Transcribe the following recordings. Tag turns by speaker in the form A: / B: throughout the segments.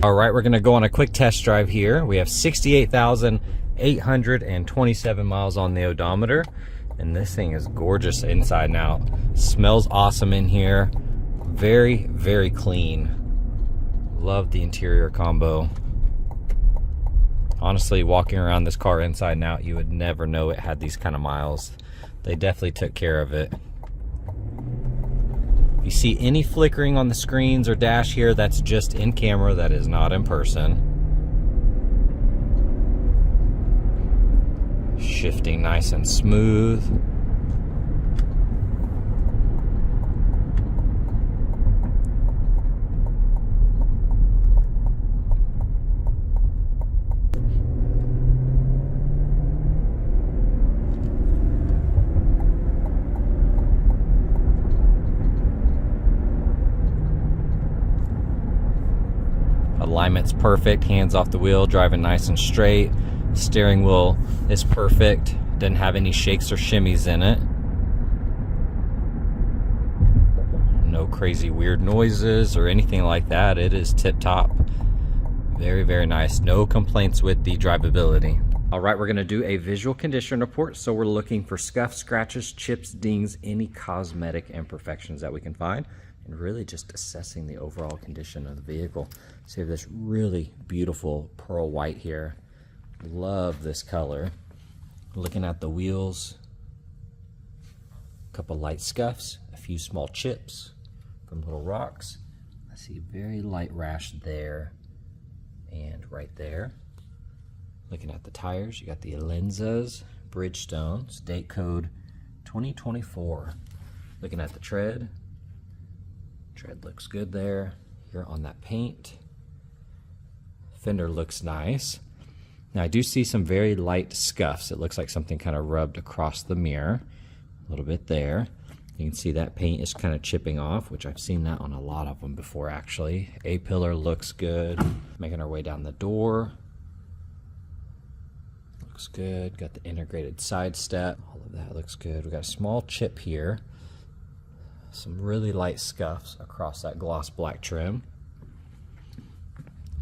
A: All right, we're gonna go on a quick test drive here. We have 68,827 miles on the odometer, and this thing is gorgeous inside and out. Smells awesome in here. Very, very clean. Love the interior combo. Honestly, walking around this car inside and out, you would never know it had these kind of miles. They definitely took care of it. If you see any flickering on the screens or dash here, that's just in camera, that is not in person. Shifting nice and smooth. Alignment's perfect, hands off the wheel, driving nice and straight. Steering wheel is perfect, doesn't have any shakes or shimmies in it. No crazy weird noises or anything like that. It is tip top. Very, very nice. No complaints with the drivability. All right, we're gonna do a visual condition report. So we're looking for scuffs, scratches, chips, dings, any cosmetic imperfections that we can find, and really just assessing the overall condition of the vehicle. So you have this really beautiful pearl white here. Love this color. Looking at the wheels, a couple light scuffs, a few small chips from little rocks. I see a very light rash there and right there. Looking at the tires, you got the Alenzas Bridgestones, date code 2024. Looking at the tread looks good there. Here on that paint, fender looks nice. Now I do see some very light scuffs. It looks like something kind of rubbed across the mirror a little bit there. You can see that paint is kind of chipping off, which I've seen that on a lot of them before actually. A-pillar looks good. Making our way down the door. Looks good. Got the integrated side step. All of that looks good. We got a small chip here. Some really light scuffs across that gloss black trim.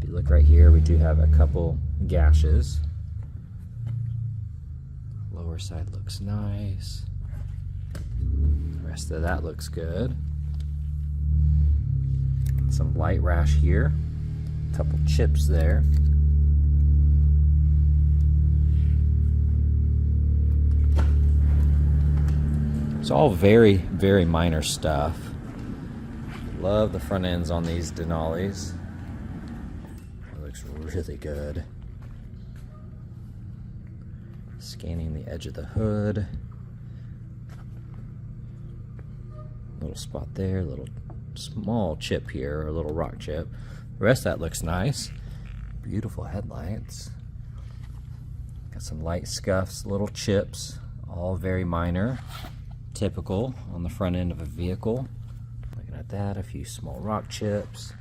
A: If you look right here, we do have a couple gashes. Lower side looks nice. The rest of that looks good. Some light rash here. A couple chips there. It's all very, very minor stuff. Love the front ends on these Denalis. It looks really good. Scanning the edge of the hood. Little spot there, little small chip here, or a little rock chip. The rest of that looks nice. Beautiful headlights. Got some light scuffs, little chips, all very minor. Typical on the front end of a vehicle. Looking at that, a few small rock chips.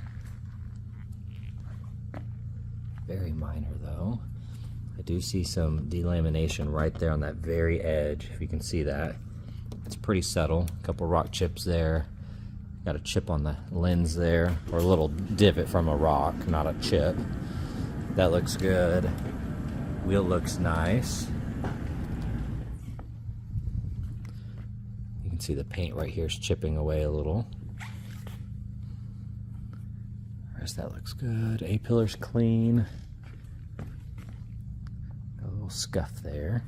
A: Very minor though. I do see some delamination right there on that very edge, if you can see that. It's pretty subtle. A couple rock chips there. Got a chip on the lens there, or a little divot from a rock, not a chip. That looks good. Wheel looks nice. See the paint right here is chipping away a little. The rest of that looks good. A-pillar's clean. Got a little scuff there.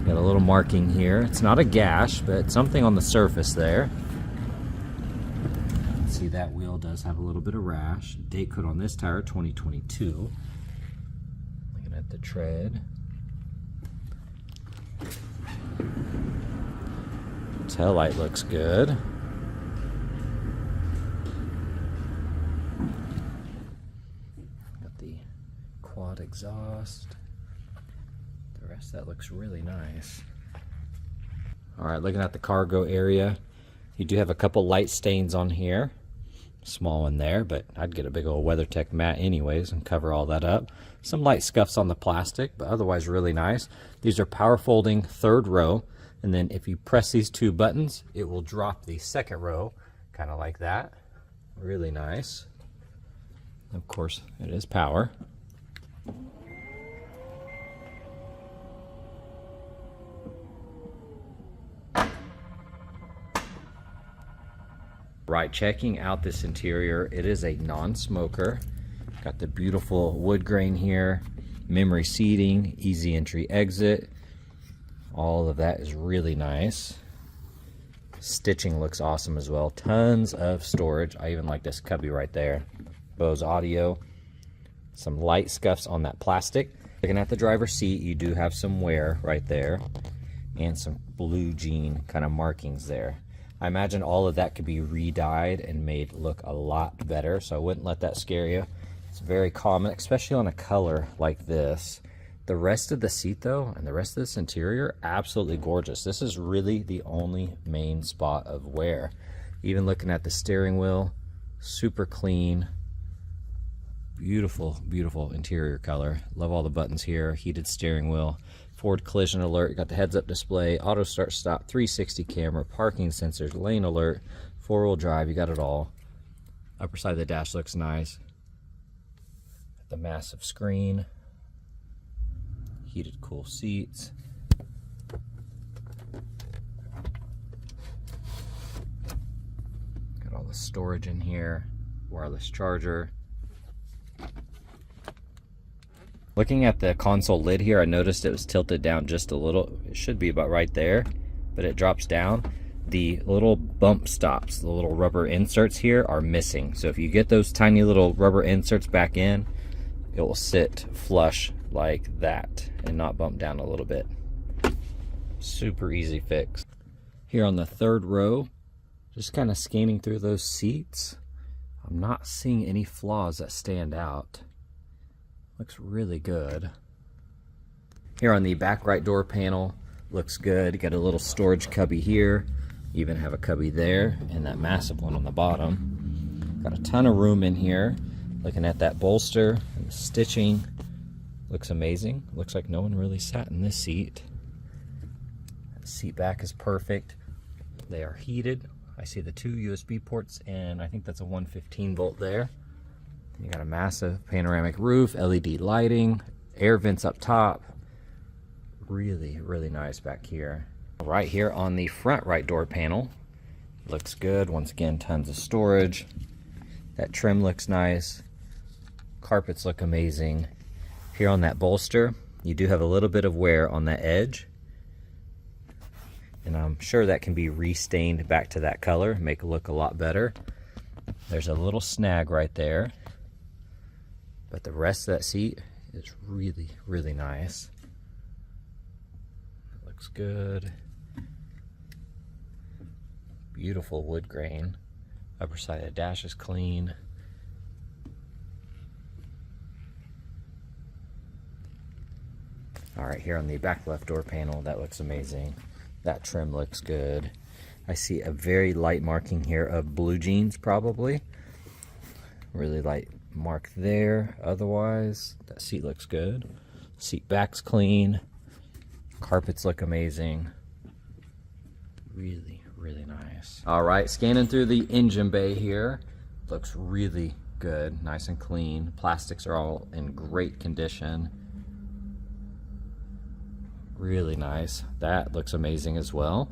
A: Got a little marking here. It's not a gash, but something on the surface there. See that wheel does have a little bit of rash. Date code on this tire, 2022. At the tread. Tail light looks good. Got the quad exhaust. The rest of that looks really nice. All right, looking at the cargo area, you do have a couple light stains on here. Small one there, but I'd get a big old WeatherTech mat anyways and cover all that up. Some light scuffs on the plastic, but otherwise really nice. These are power folding third row. And then if you press these two buttons, it will drop the second row, kind of like that. Really nice. Of course, it is power. Right, checking out this interior, it is a non-smoker. Got the beautiful wood grain here, memory seating, easy entry exit. All of that is really nice. Stitching looks awesome as well. Tons of storage. I even like this cubby right there. Bose audio. Some light scuffs on that plastic. Looking at the driver's seat, you do have some wear right there and some blue jean kind of markings there. I imagine all of that could be re-dyed and made look a lot better, so I wouldn't let that scare you. It's very common, especially on a color like this. The rest of the seat though, and the rest of this interior, absolutely gorgeous. This is really the only main spot of wear. Even looking at the steering wheel, super clean. Beautiful, beautiful interior color. Love all the buttons here. Heated steering wheel, forward collision alert. You got the heads-up display, auto start stop, 360 camera, parking sensors, lane alert, four-wheel drive. You got it all. Upper side of the dash looks nice. The massive screen, heated cool seats. Got all the storage in here, wireless charger. Looking at the console lid here, I noticed it was tilted down just a little. It should be about right there, but it drops down. The little bump stops, the little rubber inserts here are missing. So if you get those tiny little rubber inserts back in, it will sit flush like that and not bump down a little bit. Super easy fix. Here on the third row, just kind of scanning through those seats, I'm not seeing any flaws that stand out. Looks really good. Here on the back right door panel, looks good. Got a little storage cubby here. Even have a cubby there and that massive one on the bottom. Got a ton of room in here. Looking at that bolster and the stitching, looks amazing. Looks like no one really sat in this seat. The seat back is perfect. They are heated. I see the two USB ports and I think that's a 115 volt there. You got a massive panoramic roof, LED lighting, air vents up top. Really, really nice back here. Right here on the front right door panel, looks good. Once again, tons of storage. That trim looks nice. Carpets look amazing. Here on that bolster, you do have a little bit of wear on that edge. And I'm sure that can be restained back to that color, make it look a lot better. There's a little snag right there. But the rest of that seat is really, really nice. It looks good. Beautiful wood grain. Upper side of the dash is clean. All right, here on the back left door panel, that looks amazing. That trim looks good. I see a very light marking here of blue jeans, probably. Really light mark there. Otherwise, that seat looks good. Seat back's clean. Carpets look amazing. Really, really nice. All right, scanning through the engine bay here. Looks really good, nice and clean. Plastics are all in great condition. Really nice. That looks amazing as well.